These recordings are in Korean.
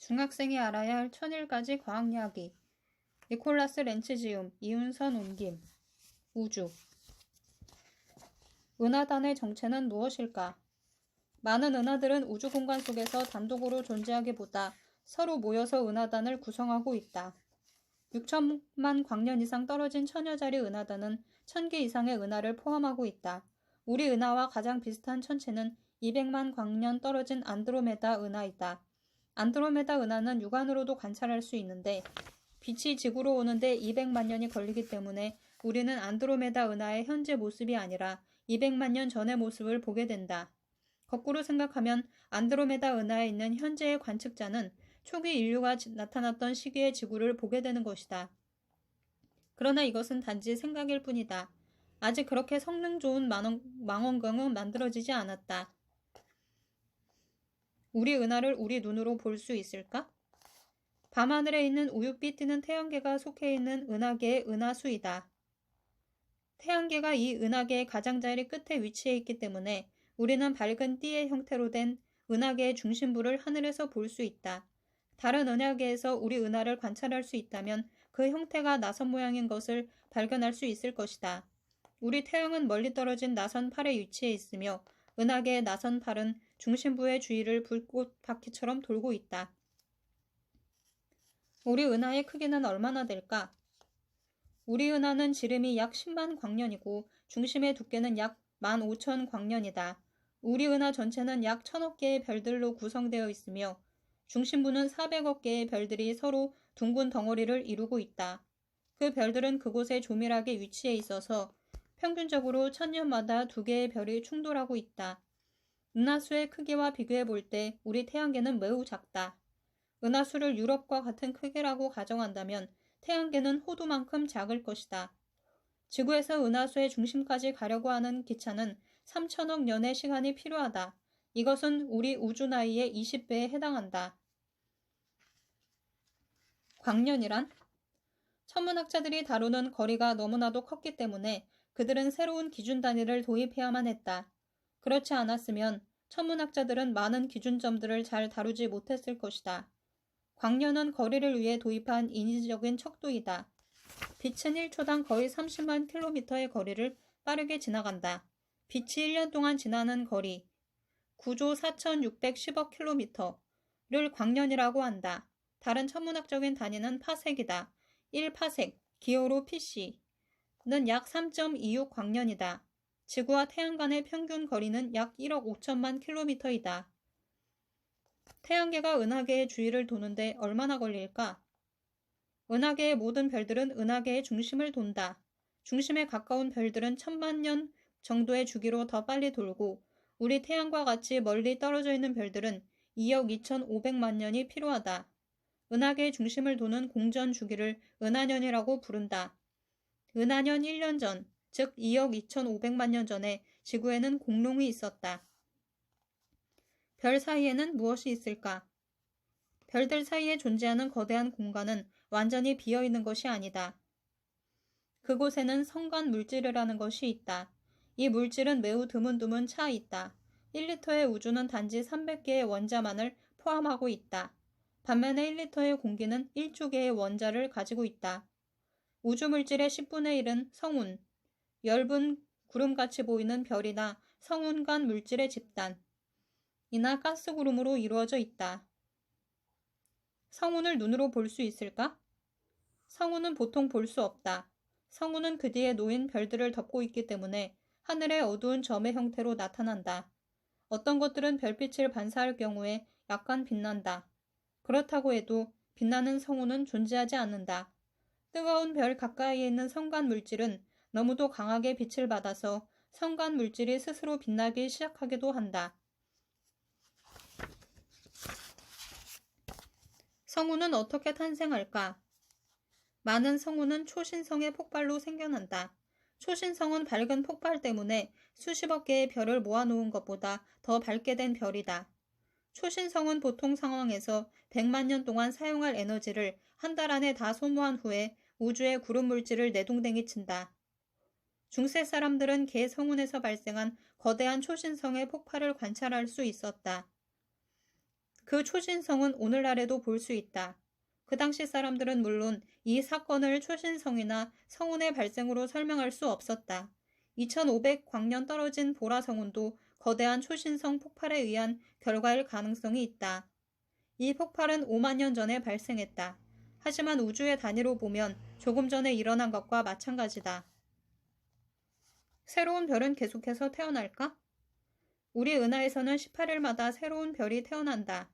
중학생이 알아야 할 1001가지 과학 이야기. 니콜라스 렌츠지움, 이윤선 옮김. 우주. 은하단의 정체는 무엇일까? 많은 은하들은 우주 공간 속에서 단독으로 존재하기보다 서로 모여서 은하단을 구성하고 있다. 6천만 광년 이상 떨어진 천여자리 은하단은 1000개 이상의 은하를 포함하고 있다. 우리 은하와 가장 비슷한 천체는 200만 광년 떨어진 안드로메다 은하이다. 안드로메다 은하는 육안으로도 관찰할 수 있는데 빛이 지구로 오는데 200만 년이 걸리기 때문에 우리는 안드로메다 은하의 현재 모습이 아니라 200만 년 전의 모습을 보게 된다. 거꾸로 생각하면 안드로메다 은하에 있는 현재의 관측자는 초기 인류가 나타났던 시기의 지구를 보게 되는 것이다. 그러나 이것은 단지 생각일 뿐이다. 아직 그렇게 성능 좋은 망원경은 만들어지지 않았다. 우리 은하를 우리 눈으로 볼 수 있을까? 밤하늘에 있는 우윳빛 띄는 태양계가 속해 있는 은하계의 은하수이다. 태양계가 이 은하계의 가장자리 끝에 위치해 있기 때문에 우리는 밝은 띠의 형태로 된 은하계의 중심부를 하늘에서 볼 수 있다. 다른 은하계에서 우리 은하를 관찰할 수 있다면 그 형태가 나선 모양인 것을 발견할 수 있을 것이다. 우리 태양은 멀리 떨어진 나선 팔에 위치해 있으며 은하계의 나선 팔은 중심부의 주위를 불꽃 바퀴처럼 돌고 있다. 우리 은하의 크기는 얼마나 될까? 우리 은하는 지름이 약 10만 광년이고 중심의 두께는 약 15,000 광년이다. 우리 은하 전체는 약 1000억 개의 별들로 구성되어 있으며 중심부는 400억 개의 별들이 서로 둥근 덩어리를 이루고 있다. 그 별들은 그곳에 조밀하게 위치해 있어서 평균적으로 1000년마다 2개의 별이 충돌하고 있다. 은하수의 크기와 비교해 볼 때 우리 태양계는 매우 작다. 은하수를 유럽과 같은 크기라고 가정한다면 태양계는 호두만큼 작을 것이다. 지구에서 은하수의 중심까지 가려고 하는 기차는 3000억 년의 시간이 필요하다. 이것은 우리 우주 나이의 20배에 해당한다. 광년이란? 천문학자들이 다루는 거리가 너무나도 컸기 때문에 그들은 새로운 기준 단위를 도입해야만 했다. 그렇지 않았으면 천문학자들은 많은 기준점들을 잘 다루지 못했을 것이다. 광년은 거리를 위해 도입한 인위적인 척도이다. 빛은 1초당 거의 30만 킬로미터의 거리를 빠르게 지나간다. 빛이 1년 동안 지나는 거리, 9조 4,610억 킬로미터를 광년이라고 한다. 다른 천문학적인 단위는 파섹이다. 1파섹, 기호로 PC는 약 3.26 광년이다. 지구와 태양 간의 평균 거리는 약 1억 5천만 킬로미터이다. 태양계가 은하계의 주위를 도는데 얼마나 걸릴까? 은하계의 모든 별들은 은하계의 중심을 돈다. 중심에 가까운 별들은 1000만 년 정도의 주기로 더 빨리 돌고 우리 태양과 같이 멀리 떨어져 있는 별들은 2억 2,500만 년이 필요하다. 은하계의 중심을 도는 공전 주기를 은하년이라고 부른다. 은하년 1년 전, 즉 2억 2,500만 년 전에 지구에는 공룡이 있었다. 별 사이에는 무엇이 있을까? 별들 사이에 존재하는 거대한 공간은 완전히 비어있는 것이 아니다. 그곳에는 성간 물질이라는 것이 있다. 이 물질은 매우 드문드문 차 있다. 1리터의 우주는 단지 300개의 원자만을 포함하고 있다. 반면에 1리터의 공기는 1조 개의 원자를 가지고 있다. 우주 물질의 10분의 1은 성운, 엷은 구름같이 보이는 별이나 성운간 물질의 집단, 이나 가스구름으로 이루어져 있다. 성운을 눈으로 볼 수 있을까? 성운은 보통 볼 수 없다. 성운은 그 뒤에 놓인 별들을 덮고 있기 때문에 하늘의 어두운 점의 형태로 나타난다. 어떤 것들은 별빛을 반사할 경우에 약간 빛난다. 그렇다고 해도 빛나는 성운은 존재하지 않는다. 뜨거운 별 가까이에 있는 성간 물질은 너무도 강하게 빛을 받아서 성간 물질이 스스로 빛나기 시작하기도 한다. 성운은 어떻게 탄생할까? 많은 성운은 초신성의 폭발로 생겨난다. 초신성은 밝은 폭발 때문에 수십억 개의 별을 모아놓은 것보다 더 밝게 된 별이다. 초신성은 보통 상황에서 100만 년 동안 사용할 에너지를 한 달 안에 다 소모한 후에 우주에 구름 물질을 내동댕이 친다. 중세 사람들은 개 성운에서 발생한 거대한 초신성의 폭발을 관찰할 수 있었다. 그 초신성은 오늘날에도 볼 수 있다. 그 당시 사람들은 물론 이 사건을 초신성이나 성운의 발생으로 설명할 수 없었다. 2500광년 떨어진 보라 성운도 거대한 초신성 폭발에 의한 결과일 가능성이 있다. 이 폭발은 5만 년 전에 발생했다. 하지만 우주의 단위로 보면 조금 전에 일어난 것과 마찬가지다. 새로운 별은 계속해서 태어날까? 우리 은하에서는 18일마다 새로운 별이 태어난다.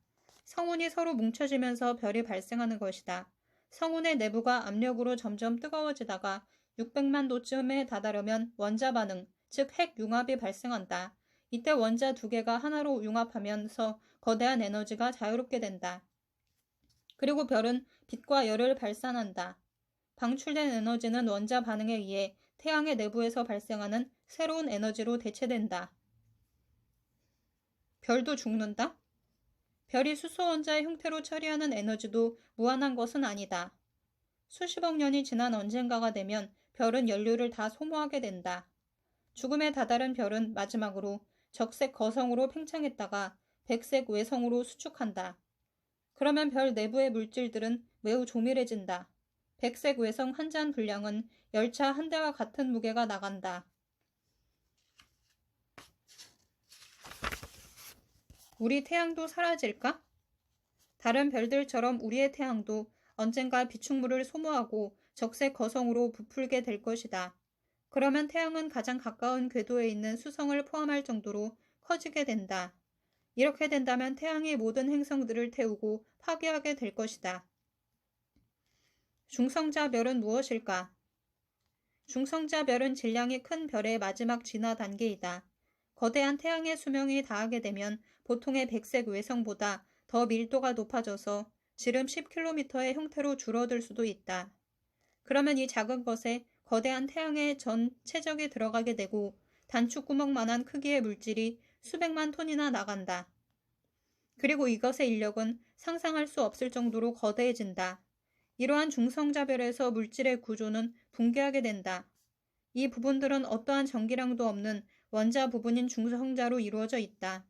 성운이 서로 뭉쳐지면서 별이 발생하는 것이다. 성운의 내부가 압력으로 점점 뜨거워지다가 600만 도쯤에 다다르면 원자 반응, 즉 핵융합이 발생한다. 이때 원자 두 개가 하나로 융합하면서 거대한 에너지가 자유롭게 된다. 그리고 별은 빛과 열을 발산한다. 방출된 에너지는 원자 반응에 의해 태양의 내부에서 발생하는 새로운 에너지로 대체된다. 별도 죽는다? 별이 수소원자의 형태로 처리하는 에너지도 무한한 것은 아니다. 수십억 년이 지난 언젠가가 되면 별은 연료를 다 소모하게 된다. 죽음에 다다른 별은 마지막으로 적색 거성으로 팽창했다가 백색 외성으로 수축한다. 그러면 별 내부의 물질들은 매우 조밀해진다. 백색 외성 한 잔 분량은 열차 한 대와 같은 무게가 나간다. 우리 태양도 사라질까? 다른 별들처럼 우리의 태양도 언젠가 비축물을 소모하고 적색 거성으로 부풀게 될 것이다. 그러면 태양은 가장 가까운 궤도에 있는 수성을 포함할 정도로 커지게 된다. 이렇게 된다면 태양이 모든 행성들을 태우고 파괴하게 될 것이다. 중성자별은 무엇일까? 중성자별은 질량이 큰 별의 마지막 진화 단계이다. 거대한 태양의 수명이 다하게 되면 보통의 백색 외성보다 더 밀도가 높아져서 지름 10km의 형태로 줄어들 수도 있다. 그러면 이 작은 것에 거대한 태양의 전 최적이 들어가게 되고 단추구멍만한 크기의 물질이 수백만 톤이나 나간다. 그리고 이것의 인력은 상상할 수 없을 정도로 거대해진다. 이러한 중성자별에서 물질의 구조는 붕괴하게 된다. 이 부분들은 어떠한 전기량도 없는 원자 부분인 중성자로 이루어져 있다.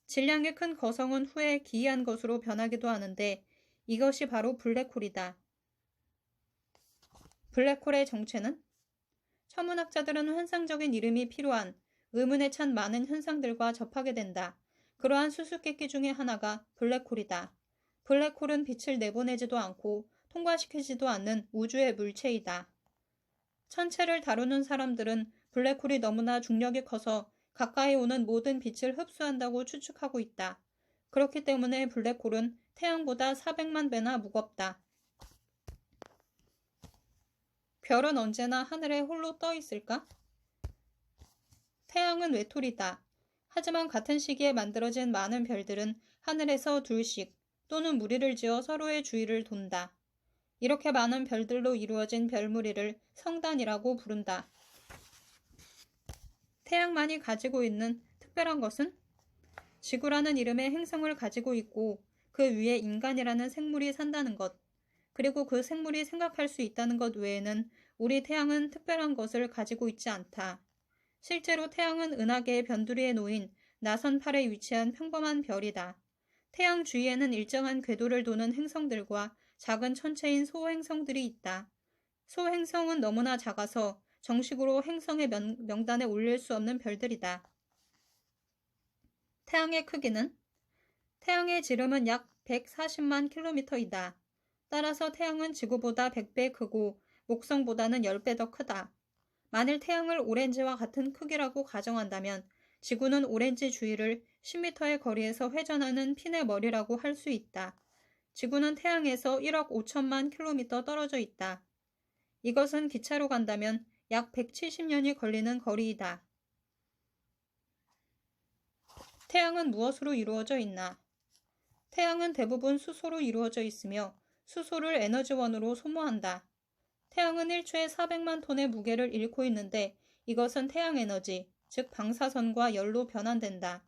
질량이 큰 거성은 후에 기이한 것으로 변하기도 하는데 이것이 바로 블랙홀이다. 블랙홀의 정체는? 천문학자들은 환상적인 이름이 필요한 의문에 찬 많은 현상들과 접하게 된다. 그러한 수수께끼 중에 하나가 블랙홀이다. 블랙홀은 빛을 내보내지도 않고 통과시키지도 않는 우주의 물체이다. 천체를 다루는 사람들은 블랙홀이 너무나 중력이 커서 가까이 오는 모든 빛을 흡수한다고 추측하고 있다. 그렇기 때문에 블랙홀은 태양보다 400만 배나 무겁다. 별은 언제나 하늘에 홀로 떠 있을까? 태양은 외톨이다. 하지만 같은 시기에 만들어진 많은 별들은 하늘에서 둘씩 또는 무리를 지어 서로의 주위를 돈다. 이렇게 많은 별들로 이루어진 별무리를 성단이라고 부른다. 태양만이 가지고 있는 특별한 것은? 지구라는 이름의 행성을 가지고 있고 그 위에 인간이라는 생물이 산다는 것, 그리고 그 생물이 생각할 수 있다는 것 외에는 우리 태양은 특별한 것을 가지고 있지 않다. 실제로 태양은 은하계의 변두리에 놓인 나선팔에 위치한 평범한 별이다. 태양 주위에는 일정한 궤도를 도는 행성들과 작은 천체인 소행성들이 있다. 소행성은 너무나 작아서 정식으로 행성의 명단에 올릴 수 없는 별들이다. 태양의 크기는? 태양의 지름은 약 140만 킬로미터이다. 따라서 태양은 지구보다 100배 크고 목성보다는 10배 더 크다. 만일 태양을 오렌지와 같은 크기라고 가정한다면 지구는 오렌지 주위를 10m의 거리에서 회전하는 핀의 머리라고 할 수 있다. 지구는 태양에서 1억 5천만 킬로미터 떨어져 있다. 이것은 기차로 간다면 약 170년이 걸리는 거리이다. 태양은 무엇으로 이루어져 있나? 태양은 대부분 수소로 이루어져 있으며 수소를 에너지원으로 소모한다. 태양은 1초에 400만 톤의 무게를 잃고 있는데 이것은 태양 에너지, 즉 방사선과 열로 변환된다.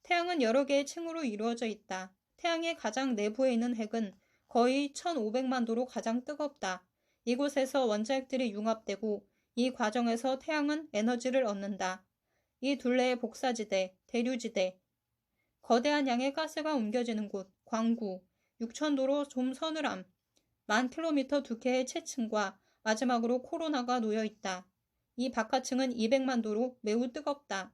태양은 여러 개의 층으로 이루어져 있다. 태양의 가장 내부에 있는 핵은 거의 1500만 도로 가장 뜨겁다. 이곳에서 원자핵들이 융합되고 이 과정에서 태양은 에너지를 얻는다. 이 둘레의 복사지대, 대류지대, 거대한 양의 가스가 옮겨지는 곳, 광구, 6,000도로 좀 서늘함, 10,000km 두께의 채층과 마지막으로 코로나가 놓여있다. 이 바깥층은 200만 도로 매우 뜨겁다.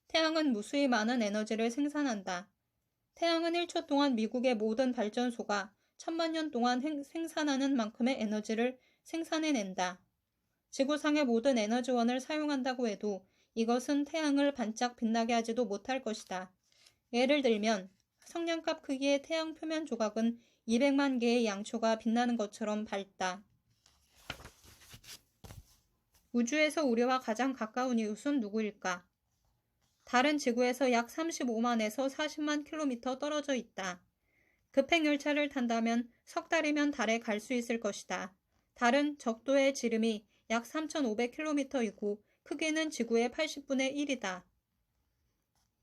태양은 무수히 많은 에너지를 생산한다. 태양은 1초 동안 미국의 모든 발전소가 1000만 년 동안 생산하는 만큼의 에너지를 생산해낸다. 지구상의 모든 에너지원을 사용한다고 해도 이것은 태양을 반짝 빛나게 하지도 못할 것이다. 예를 들면 성냥갑 크기의 태양 표면 조각은 200만 개의 양초가 빛나는 것처럼 밝다. 우주에서 우리와 가장 가까운 이웃은 누구일까? 달은 지구에서 약 35만에서 40만 킬로미터 떨어져 있다. 급행열차를 탄다면 석 달이면 달에 갈 수 있을 것이다. 달은 적도의 지름이 약 3,500km이고 크기는 지구의 80분의 1이다.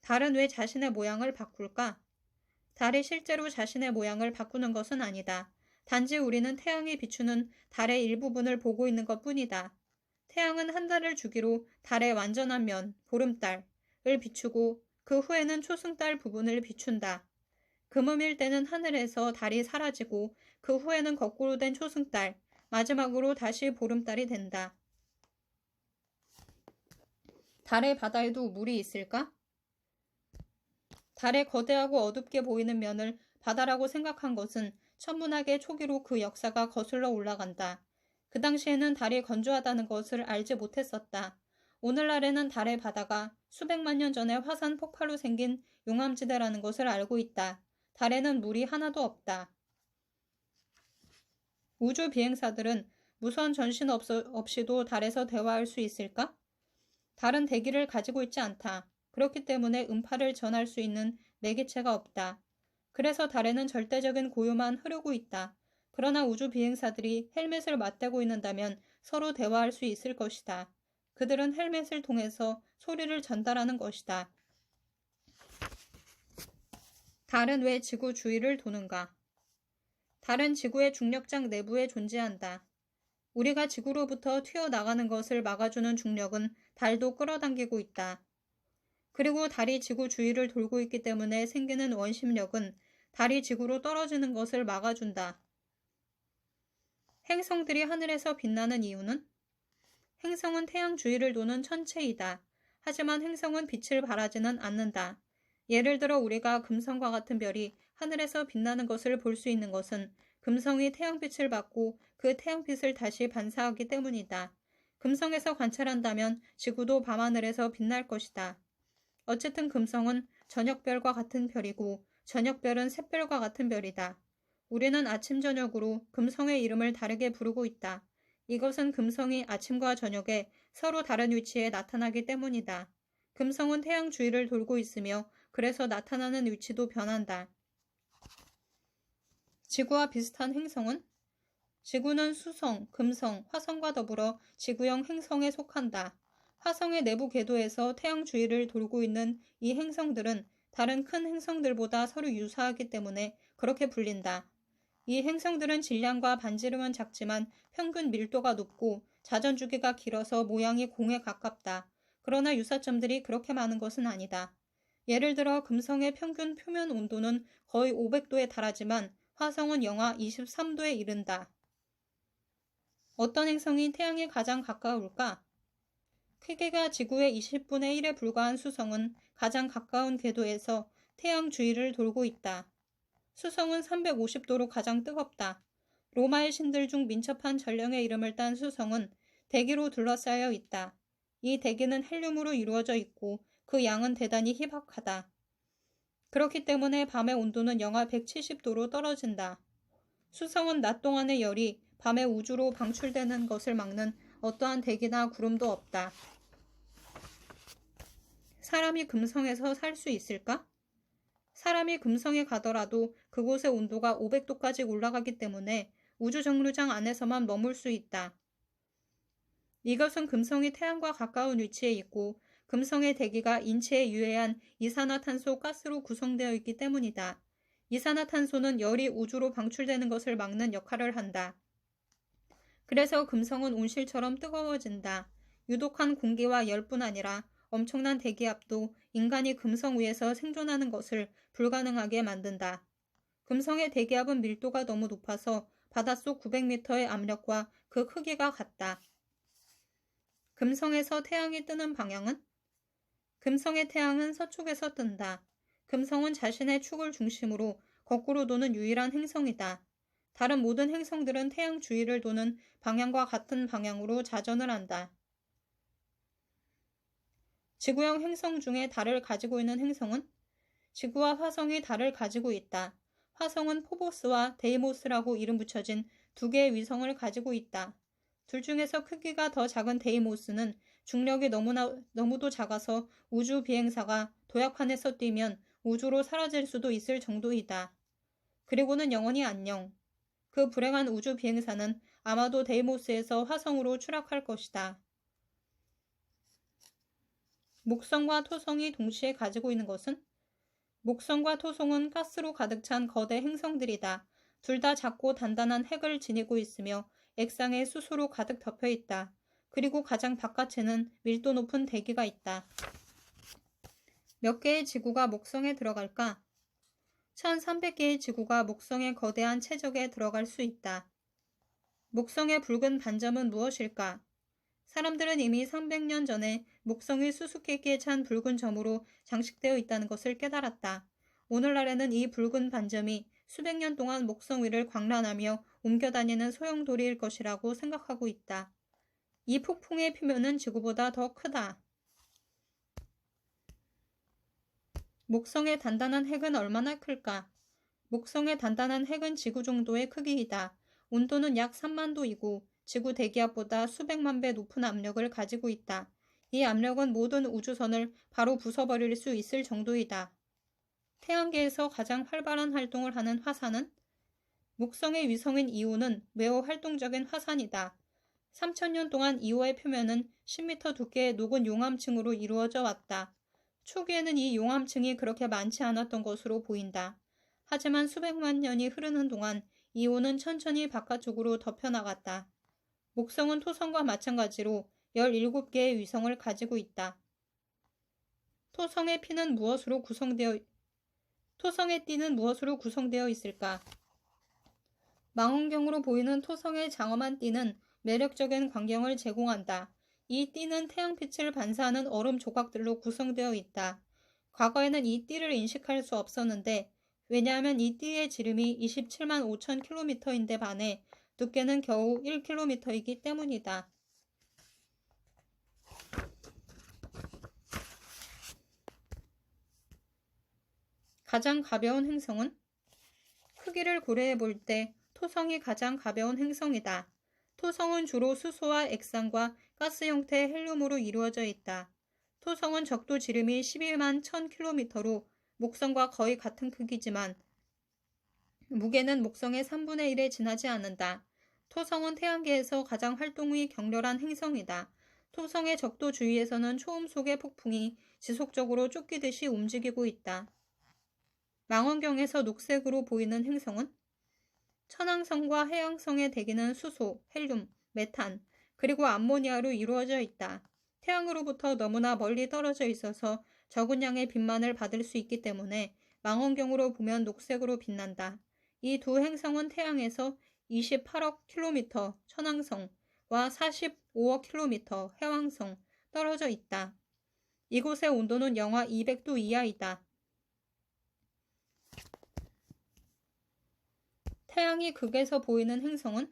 달은 왜 자신의 모양을 바꿀까? 달이 실제로 자신의 모양을 바꾸는 것은 아니다. 단지 우리는 태양이 비추는 달의 일부분을 보고 있는 것뿐이다. 태양은 한 달을 주기로 달의 완전한 면, 보름달을 비추고 그 후에는 초승달 부분을 비춘다. 금음일 때는 하늘에서 달이 사라지고 그 후에는 거꾸로 된 초승달, 마지막으로 다시 보름달이 된다. 달의 바다에도 물이 있을까? 달의 거대하고 어둡게 보이는 면을 바다라고 생각한 것은 천문학의 초기로 그 역사가 거슬러 올라간다. 그 당시에는 달이 건조하다는 것을 알지 못했었다. 오늘날에는 달의 바다가 수백만 년 전에 화산 폭발로 생긴 용암지대라는 것을 알고 있다. 달에는 물이 하나도 없다. 우주 비행사들은 무선 전신 없이도 달에서 대화할 수 있을까? 달은 대기를 가지고 있지 않다. 그렇기 때문에 음파를 전할 수 있는 매개체가 없다. 그래서 달에는 절대적인 고요만 흐르고 있다. 그러나 우주 비행사들이 헬멧을 맞대고 있는다면 서로 대화할 수 있을 것이다. 그들은 헬멧을 통해서 소리를 전달하는 것이다. 달은 왜 지구 주위를 도는가? 달은 지구의 중력장 내부에 존재한다. 우리가 지구로부터 튀어나가는 것을 막아주는 중력은 달도 끌어당기고 있다. 그리고 달이 지구 주위를 돌고 있기 때문에 생기는 원심력은 달이 지구로 떨어지는 것을 막아준다. 행성들이 하늘에서 빛나는 이유는? 행성은 태양 주위를 도는 천체이다. 하지만 행성은 빛을 발하지는 않는다. 예를 들어 우리가 금성과 같은 별이 하늘에서 빛나는 것을 볼 수 있는 것은 금성이 태양빛을 받고 그 태양빛을 다시 반사하기 때문이다. 금성에서 관찰한다면 지구도 밤하늘에서 빛날 것이다. 어쨌든 금성은 저녁별과 같은 별이고 저녁별은 샛별과 같은 별이다. 우리는 아침 저녁으로 금성의 이름을 다르게 부르고 있다. 이것은 금성이 아침과 저녁에 서로 다른 위치에 나타나기 때문이다. 금성은 태양 주위를 돌고 있으며 그래서 나타나는 위치도 변한다. 지구와 비슷한 행성은? 지구는 수성, 금성, 화성과 더불어 지구형 행성에 속한다. 화성의 내부 궤도에서 태양 주위를 돌고 있는 이 행성들은 다른 큰 행성들보다 서로 유사하기 때문에 그렇게 불린다. 이 행성들은 질량과 반지름은 작지만 평균 밀도가 높고 자전주기가 길어서 모양이 공에 가깝다. 그러나 유사점들이 그렇게 많은 것은 아니다. 예를 들어 금성의 평균 표면 온도는 거의 500도에 달하지만 화성은 영하 23도에 이른다. 어떤 행성이 태양에 가장 가까울까? 크기가 지구의 20분의 1에 불과한 수성은 가장 가까운 궤도에서 태양 주위를 돌고 있다. 수성은 350도로 가장 뜨겁다. 로마의 신들 중 민첩한 전령의 이름을 딴 수성은 대기로 둘러싸여 있다. 이 대기는 헬륨으로 이루어져 있고 그 양은 대단히 희박하다. 그렇기 때문에 밤의 온도는 영하 170도로 떨어진다. 수성은 낮 동안의 열이 밤에 우주로 방출되는 것을 막는 어떠한 대기나 구름도 없다. 사람이 금성에서 살 수 있을까? 사람이 금성에 가더라도 그곳의 온도가 500도까지 올라가기 때문에 우주정류장 안에서만 머물 수 있다. 이것은 금성이 태양과 가까운 위치에 있고 금성의 대기가 인체에 유해한 이산화탄소 가스로 구성되어 있기 때문이다. 이산화탄소는 열이 우주로 방출되는 것을 막는 역할을 한다. 그래서 금성은 온실처럼 뜨거워진다. 유독한 공기와 열뿐 아니라 엄청난 대기압도 인간이 금성 위에서 생존하는 것을 불가능하게 만든다. 금성의 대기압은 밀도가 너무 높아서 바닷속 900m의 압력과 그 크기가 같다. 금성에서 태양이 뜨는 방향은? 금성의 태양은 서쪽에서 뜬다. 금성은 자신의 축을 중심으로 거꾸로 도는 유일한 행성이다. 다른 모든 행성들은 태양 주위를 도는 방향과 같은 방향으로 자전을 한다. 지구형 행성 중에 달을 가지고 있는 행성은? 지구와 화성이 달을 가지고 있다. 화성은 포보스와 데이모스라고 이름 붙여진 두 개의 위성을 가지고 있다. 둘 중에서 크기가 더 작은 데이모스는 중력이 너무도 작아서 우주 비행사가 도약판에서 뛰면 우주로 사라질 수도 있을 정도이다. 그리고는 영원히 안녕. 그 불행한 우주 비행사는 아마도 데이모스에서 화성으로 추락할 것이다. 목성과 토성이 동시에 가지고 있는 것은? 목성과 토성은 가스로 가득 찬 거대 행성들이다. 둘 다 작고 단단한 핵을 지니고 있으며 액상에 수소로 가득 덮여 있다. 그리고 가장 바깥에는 밀도 높은 대기가 있다. 몇 개의 지구가 목성에 들어갈까? 1300개의 지구가 목성의 거대한 최적에 들어갈 수 있다. 목성의 붉은 반점은 무엇일까? 사람들은 이미 300년 전에 목성이 수수께끼에 찬 붉은 점으로 장식되어 있다는 것을 깨달았다. 오늘날에는 이 붉은 반점이 수백 년 동안 목성 위를 광란하며 옮겨다니는 소용돌이일 것이라고 생각하고 있다. 이 폭풍의 표면은 지구보다 더 크다. 목성의 단단한 핵은 얼마나 클까? 목성의 단단한 핵은 지구 정도의 크기이다. 온도는 약 3만도이고 지구 대기압보다 수백만 배 높은 압력을 가지고 있다. 이 압력은 모든 우주선을 바로 부숴버릴 수 있을 정도이다. 태양계에서 가장 활발한 활동을 하는 화산은? 목성의 위성인 이오는 매우 활동적인 화산이다. 3000년 동안 이오의 표면은 10m 두께의 녹은 용암층으로 이루어져 왔다. 초기에는 이 용암층이 그렇게 많지 않았던 것으로 보인다. 하지만 수백만 년이 흐르는 동안 이오는 천천히 바깥쪽으로 덮여나갔다. 목성은 토성과 마찬가지로 17개의 위성을 가지고 있다. 토성의 띠는 무엇으로 구성되어 있을까? 망원경으로 보이는 토성의 장엄한 띠는 매력적인 광경을 제공한다. 이 띠는 태양빛을 반사하는 얼음 조각들로 구성되어 있다. 과거에는 이 띠를 인식할 수 없었는데 왜냐하면 이 띠의 지름이 27만 5천 킬로미터인데 반해 두께는 겨우 1km이기 때문이다. 가장 가벼운 행성은? 크기를 고려해 볼 때 토성이 가장 가벼운 행성이다. 토성은 주로 수소와 액상과 가스 형태의 헬륨으로 이루어져 있다. 토성은 적도 지름이 12만 1000km로 목성과 거의 같은 크기지만 무게는 목성의 3분의 1에 지나지 않는다. 토성은 태양계에서 가장 활동이 격렬한 행성이다. 토성의 적도 주위에서는 초음 속의 폭풍이 지속적으로 쫓기듯이 움직이고 있다. 망원경에서 녹색으로 보이는 행성은? 천왕성과 해왕성의 대기는 수소, 헬륨, 메탄, 그리고 암모니아로 이루어져 있다. 태양으로부터 너무나 멀리 떨어져 있어서 적은 양의 빛만을 받을 수 있기 때문에 망원경으로 보면 녹색으로 빛난다. 이 두 행성은 태양에서 28억 킬로미터 천왕성과 45억 킬로미터 해왕성 떨어져 있다. 이곳의 온도는 영하 200도 이하이다. 태양이 극에서 보이는 행성은?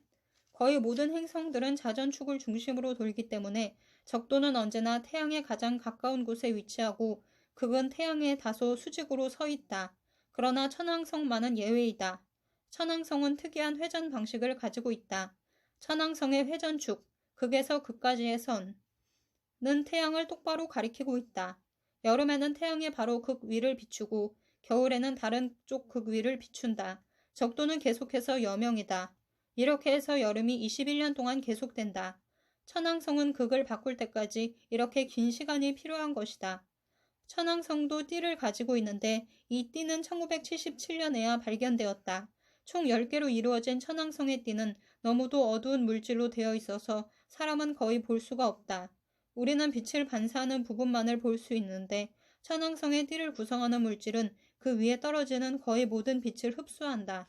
거의 모든 행성들은 자전축을 중심으로 돌기 때문에 적도는 언제나 태양에 가장 가까운 곳에 위치하고 극은 태양의 다소 수직으로 서 있다. 그러나 천왕성만은 예외이다. 천왕성은 특이한 회전 방식을 가지고 있다. 천왕성의 회전축, 극에서 극까지의 선은 태양을 똑바로 가리키고 있다. 여름에는 태양이 바로 극 위를 비추고 겨울에는 다른 쪽 극 위를 비춘다. 적도는 계속해서 여명이다. 이렇게 해서 여름이 21년 동안 계속된다. 천왕성은 극을 바꿀 때까지 이렇게 긴 시간이 필요한 것이다. 천왕성도 띠를 가지고 있는데 이 띠는 1977년에야 발견되었다. 총 10개로 이루어진 천왕성의 띠는 너무도 어두운 물질로 되어 있어서 사람은 거의 볼 수가 없다. 우리는 빛을 반사하는 부분만을 볼 수 있는데 천왕성의 띠를 구성하는 물질은 그 위에 떨어지는 거의 모든 빛을 흡수한다.